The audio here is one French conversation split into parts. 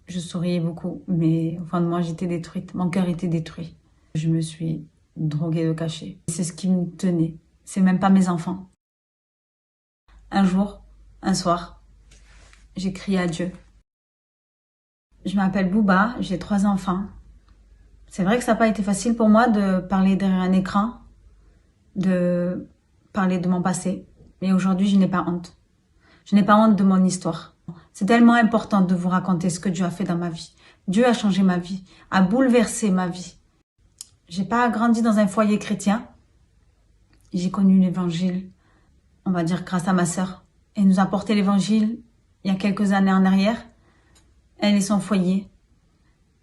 Je souriais beaucoup, mais au fond de moi, j'étais détruite. Mon cœur était détruit. Je me suis droguée de cachet. C'est ce qui me tenait. C'est même pas mes enfants. Un jour, un soir, j'ai crié à Dieu. Je m'appelle Bouba, j'ai 3 enfants. C'est vrai que ça n'a pas été facile pour moi de parler derrière un écran, de parler de mon passé. Mais aujourd'hui, je n'ai pas honte. Je n'ai pas honte de mon histoire. C'est tellement important de vous raconter ce que Dieu a fait dans ma vie. Dieu a changé ma vie, a bouleversé ma vie. J'ai pas grandi dans un foyer chrétien. J'ai connu l'évangile, on va dire grâce à ma sœur. Elle nous a apporté l'évangile il y a quelques années en arrière. Elle et son foyer.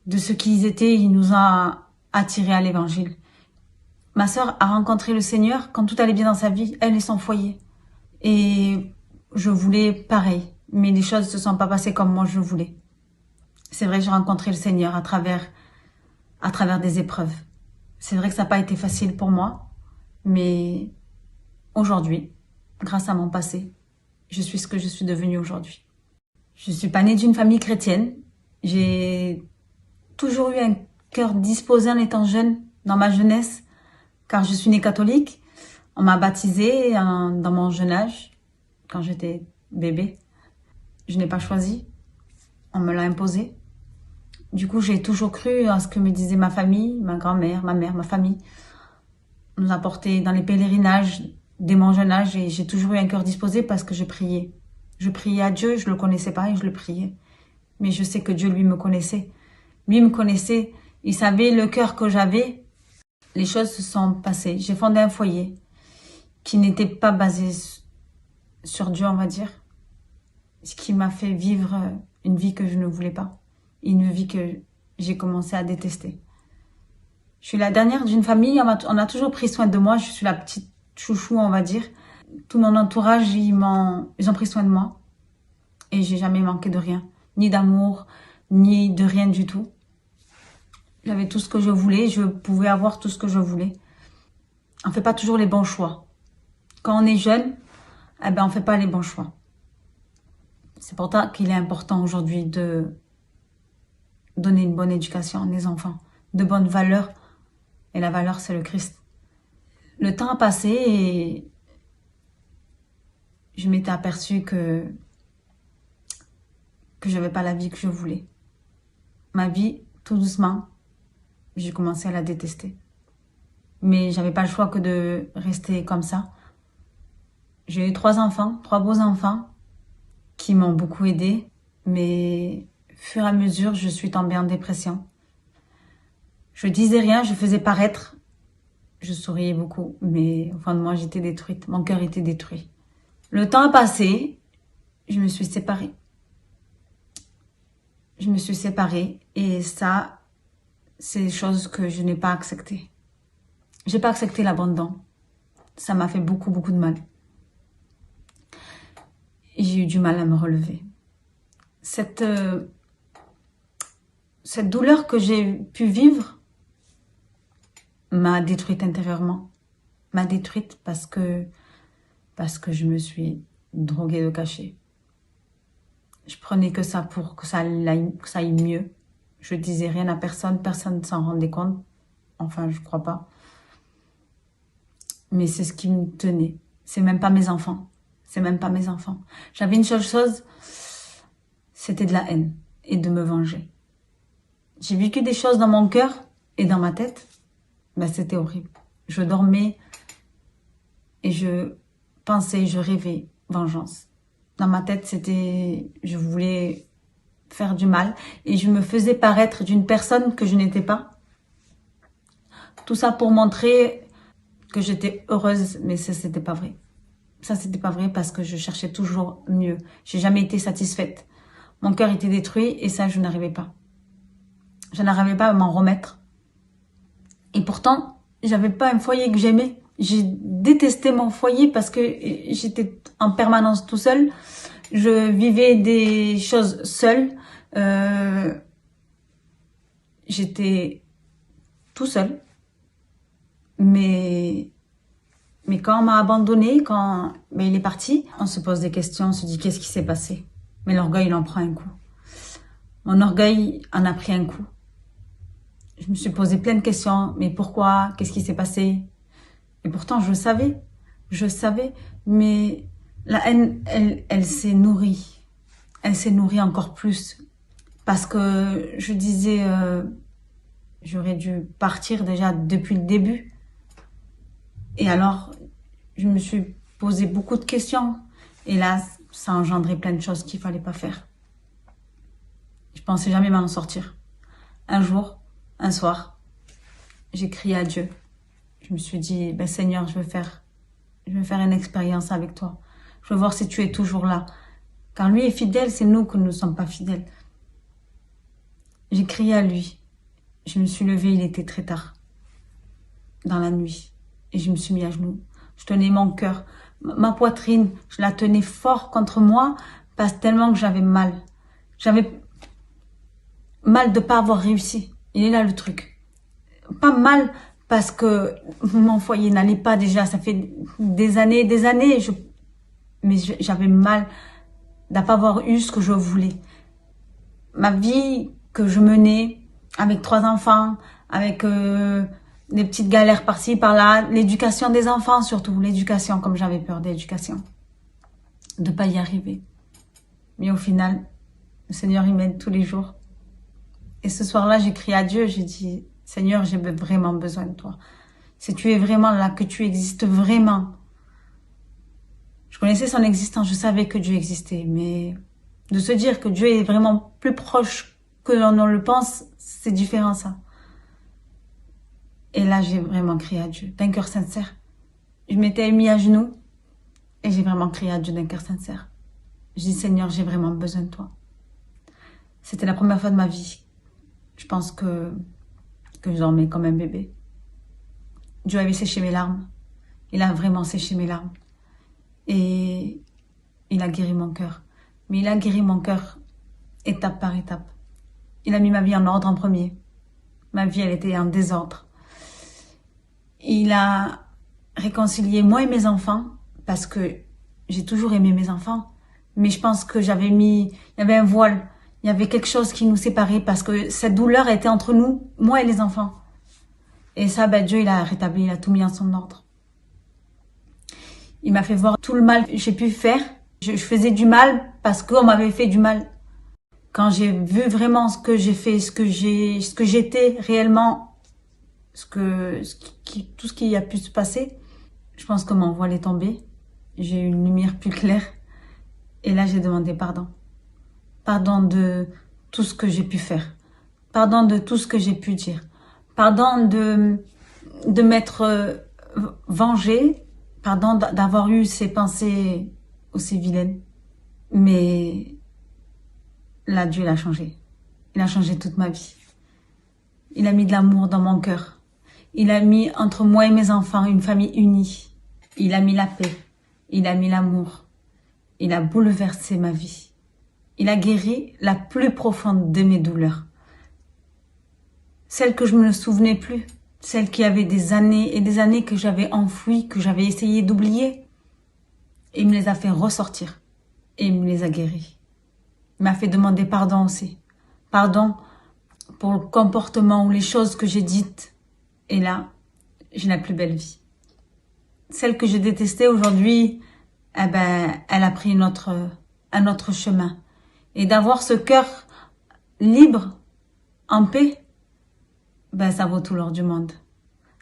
De ce qu'ils étaient, il nous a attirés à l'évangile. Ma sœur a rencontré le Seigneur quand tout allait bien dans sa vie, elle et son foyer. Et je voulais pareil, mais les choses se sont pas passées comme moi je voulais. C'est vrai que j'ai rencontré le Seigneur à travers des épreuves. C'est vrai que ça n'a pas été facile pour moi, mais aujourd'hui, grâce à mon passé, je suis ce que je suis devenue aujourd'hui. Je suis pas née d'une famille chrétienne. J'ai toujours eu un cœur disposé en étant jeune, dans ma jeunesse, car je suis née catholique. On m'a baptisée dans mon jeune âge, quand j'étais bébé. Je n'ai pas choisi, on me l'a imposé. Du coup, j'ai toujours cru à ce que me disait ma famille, ma grand-mère, ma mère, ma famille. On nous a portés dans les pèlerinages dès mon jeune âge et j'ai toujours eu un cœur disposé parce que je priais. Je priais à Dieu, je le connaissais pas et je le priais. Mais je sais que Dieu, lui, me connaissait. Lui me connaissait, il savait le cœur que j'avais. Les choses se sont passées. J'ai fondé un foyer qui n'était pas basé sur Dieu, on va dire. Ce qui m'a fait vivre une vie que je ne voulais pas. Une vie que j'ai commencé à détester. Je suis la dernière d'une famille, on a toujours pris soin de moi. Je suis la petite chouchou, on va dire. Tout mon entourage, ils ont pris soin de moi. Et j'ai jamais manqué de rien. Ni d'amour, ni de rien du tout. J'avais tout ce que je voulais, je pouvais avoir tout ce que je voulais. On fait pas toujours les bons choix. Quand on est jeune, eh ben on fait pas les bons choix. C'est pour ça qu'il est important aujourd'hui de donner une bonne éducation à nos enfants, de bonnes valeurs. Et la valeur, c'est le Christ. Le temps a passé et je m'étais aperçue que j'avais pas la vie que je voulais. Ma vie, tout doucement, j'ai commencé à la détester. Mais j'avais pas le choix que de rester comme ça. J'ai eu 3 enfants, 3 beaux enfants qui m'ont beaucoup aidée. Mais au fur et à mesure, je suis tombée en dépression. Je disais rien, je faisais paraître. Je souriais beaucoup, mais au fond de moi, j'étais détruite. Mon cœur était détruit. Le temps a passé, je me suis séparée. Je me suis séparée et ça, c'est des choses que je n'ai pas acceptées. J'ai pas accepté l'abandon. Ça m'a fait beaucoup, beaucoup de mal. Et j'ai eu du mal à me relever. Cette douleur que j'ai pu vivre m'a détruite intérieurement. M'a détruite parce que je me suis droguée de cachet. Je prenais que ça pour que ça aille mieux. Je disais rien à personne, personne ne s'en rendait compte. Enfin, je crois pas. Mais c'est ce qui me tenait. C'est même pas mes enfants. C'est même pas mes enfants. J'avais une seule chose, c'était de la haine et de me venger. J'ai vécu des choses dans mon cœur et dans ma tête. Ben, c'était horrible. Je dormais et je pensais, je rêvais vengeance. Dans ma tête, je voulais faire du mal et je me faisais paraître d'une personne que je n'étais pas. Tout ça pour montrer que j'étais heureuse, mais ça, c'était pas vrai. Ça, c'était pas vrai parce que je cherchais toujours mieux. J'ai jamais été satisfaite. Mon cœur était détruit et ça, je n'arrivais pas. Je n'arrivais pas à m'en remettre. Et pourtant, j'avais pas un foyer que j'aimais. J'ai détesté mon foyer parce que j'étais en permanence tout seul. Je vivais des choses seule. J'étais tout seul. Mais quand on m'a abandonné, quand il est parti, on se pose des questions, on se dit qu'est-ce qui s'est passé. Mais l'orgueil, il en prend un coup. Mon orgueil en a pris un coup. Je me suis posé plein de questions. Mais pourquoi? Qu'est-ce qui s'est passé? Et pourtant, je savais, mais la haine, elle s'est nourrie. Elle s'est nourrie encore plus. Parce que je disais, j'aurais dû partir déjà depuis le début. Et alors, je me suis posé beaucoup de questions. Et là, ça a engendré plein de choses qu'il fallait pas faire. Je pensais jamais m'en sortir. Un jour, un soir, j'ai crié à Dieu. Je me suis dit, ben Seigneur, je veux faire une expérience avec toi. Je veux voir si tu es toujours là. Car lui est fidèle, c'est nous que nous ne sommes pas fidèles. J'ai crié à lui. Je me suis levée, il était très tard. Dans la nuit. Et je me suis mis à genoux. Je tenais mon cœur. Ma poitrine, je la tenais fort contre moi parce que tellement que j'avais mal. J'avais mal de pas avoir réussi. Il est là le truc. Pas mal parce que mon foyer n'allait pas déjà. Ça fait des années, mais j'avais mal de pas avoir eu ce que je voulais. Ma vie que je menais avec 3 enfants, avec des petites galères par-ci, par-là, l'éducation des enfants surtout, l'éducation, comme j'avais peur de l'éducation, de pas y arriver. Mais au final, le Seigneur il m'aide tous les jours. Et ce soir-là, j'ai crié à Dieu, j'ai dit, Seigneur, j'ai vraiment besoin de toi. Si tu es vraiment là, que tu existes vraiment. Je connaissais son existence, je savais que Dieu existait, mais de se dire que Dieu est vraiment plus proche que l'on le pense, c'est différent ça. Et là, j'ai vraiment crié à Dieu, d'un cœur sincère. Je m'étais mis à genoux et j'ai vraiment crié à Dieu d'un cœur sincère. Je dis, Seigneur, j'ai vraiment besoin de toi. C'était la première fois de ma vie. Je pense que je dormais comme un bébé. Dieu avait séché mes larmes. Il a vraiment séché mes larmes. Et il a guéri mon cœur. Mais il a guéri mon cœur étape par étape. Il a mis ma vie en ordre en premier. Ma vie, elle était en désordre. Il a réconcilié moi et mes enfants parce que j'ai toujours aimé mes enfants. Mais je pense que il y avait un voile. Il y avait quelque chose qui nous séparait parce que cette douleur était entre nous, moi et les enfants. Et ça, Dieu, il a rétabli, il a tout mis en son ordre. Il m'a fait voir tout le mal que j'ai pu faire. Je faisais du mal parce qu'on m'avait fait du mal. Quand j'ai vu vraiment ce que j'ai fait, ce que j'étais réellement, tout ce qui a pu se passer, je pense que mon voile est tombé. J'ai eu une lumière plus claire. Et là, j'ai demandé pardon. Pardon de tout ce que j'ai pu faire. Pardon de tout ce que j'ai pu dire. Pardon de m'être vengée. Pardon d'avoir eu ces pensées aussi vilaines. Mais là, Dieu l'a changé. Il a changé toute ma vie. Il a mis de l'amour dans mon cœur. Il a mis entre moi et mes enfants une famille unie. Il a mis la paix. Il a mis l'amour. Il a bouleversé ma vie. Il a guéri la plus profonde de mes douleurs. Celle que je me souvenais plus. Celle qui avait des années et des années que j'avais enfouies, que j'avais essayé d'oublier. Et il me les a fait ressortir. Et il me les a guéris. Il m'a fait demander pardon aussi. Pardon pour le comportement ou les choses que j'ai dites. Et là, j'ai la plus belle vie. Celle que je détestais aujourd'hui, elle a pris un autre chemin. Et d'avoir ce cœur libre, en paix, ça vaut tout l'or du monde.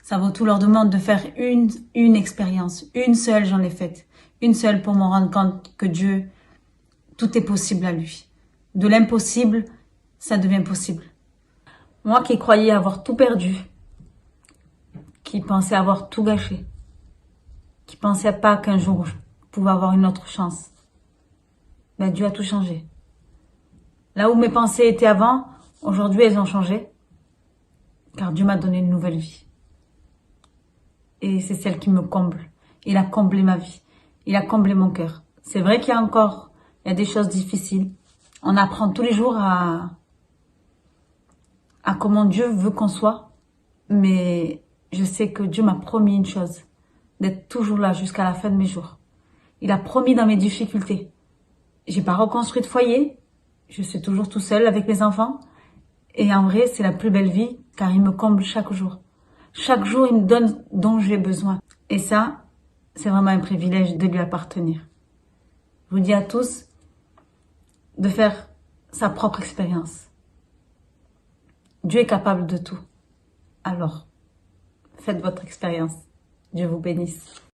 Ça vaut tout l'or du monde de faire une expérience. Une seule, j'en ai faite. Une seule pour me rendre compte que Dieu, tout est possible à lui. De l'impossible, ça devient possible. Moi qui croyais avoir tout perdu, qui pensais avoir tout gâché, qui pensais pas qu'un jour je pouvais avoir une autre chance, Dieu a tout changé. Là où mes pensées étaient avant, aujourd'hui elles ont changé, car Dieu m'a donné une nouvelle vie. Et c'est celle qui me comble. Il a comblé ma vie. Il a comblé mon cœur. C'est vrai qu'il y a des choses difficiles. On apprend tous les jours à comment Dieu veut qu'on soit. Mais je sais que Dieu m'a promis une chose, d'être toujours là jusqu'à la fin de mes jours. Il a promis dans mes difficultés. J'ai pas reconstruit de foyer, Je suis toujours tout seul avec mes enfants. Et en vrai, c'est la plus belle vie car il me comble chaque jour. Chaque jour, il me donne dont j'ai besoin. Et ça, c'est vraiment un privilège de lui appartenir. Je vous dis à tous de faire sa propre expérience. Dieu est capable de tout. Alors, faites votre expérience. Dieu vous bénisse.